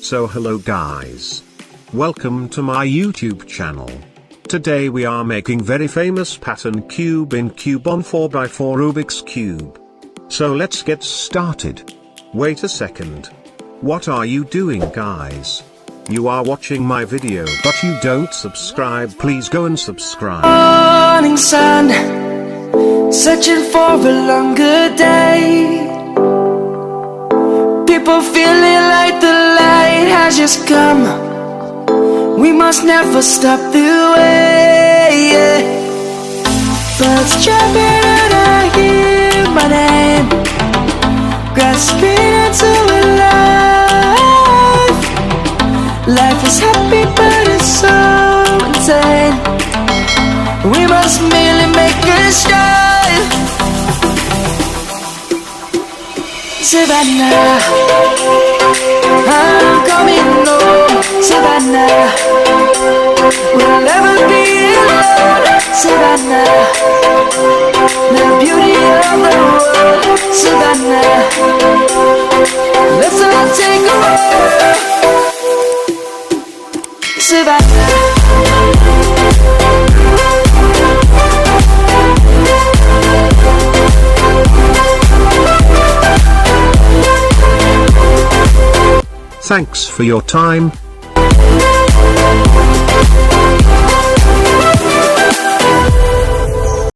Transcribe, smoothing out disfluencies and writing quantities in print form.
So hello guys. Welcome to my YouTube channel. Today we are making very famous pattern cube in cube on 4x4 Rubik's cube. So let's get started. Wait a second. What are you doing guys? You are watching my video but you don't subscribe. Please go and subscribe. Morning sun, searching for a longer day. People feeling like the light has just come. We must never stop the way, yeah. Birds jumping and I hear my name, grasping into a life. Life is happy but it's so insane. We must merely make a start. Savannah, I'm coming home. Savannah, we'll never be alone. Savannah, the beauty of the world. Savannah, let's all take a walk. Savannah. Thanks for your time.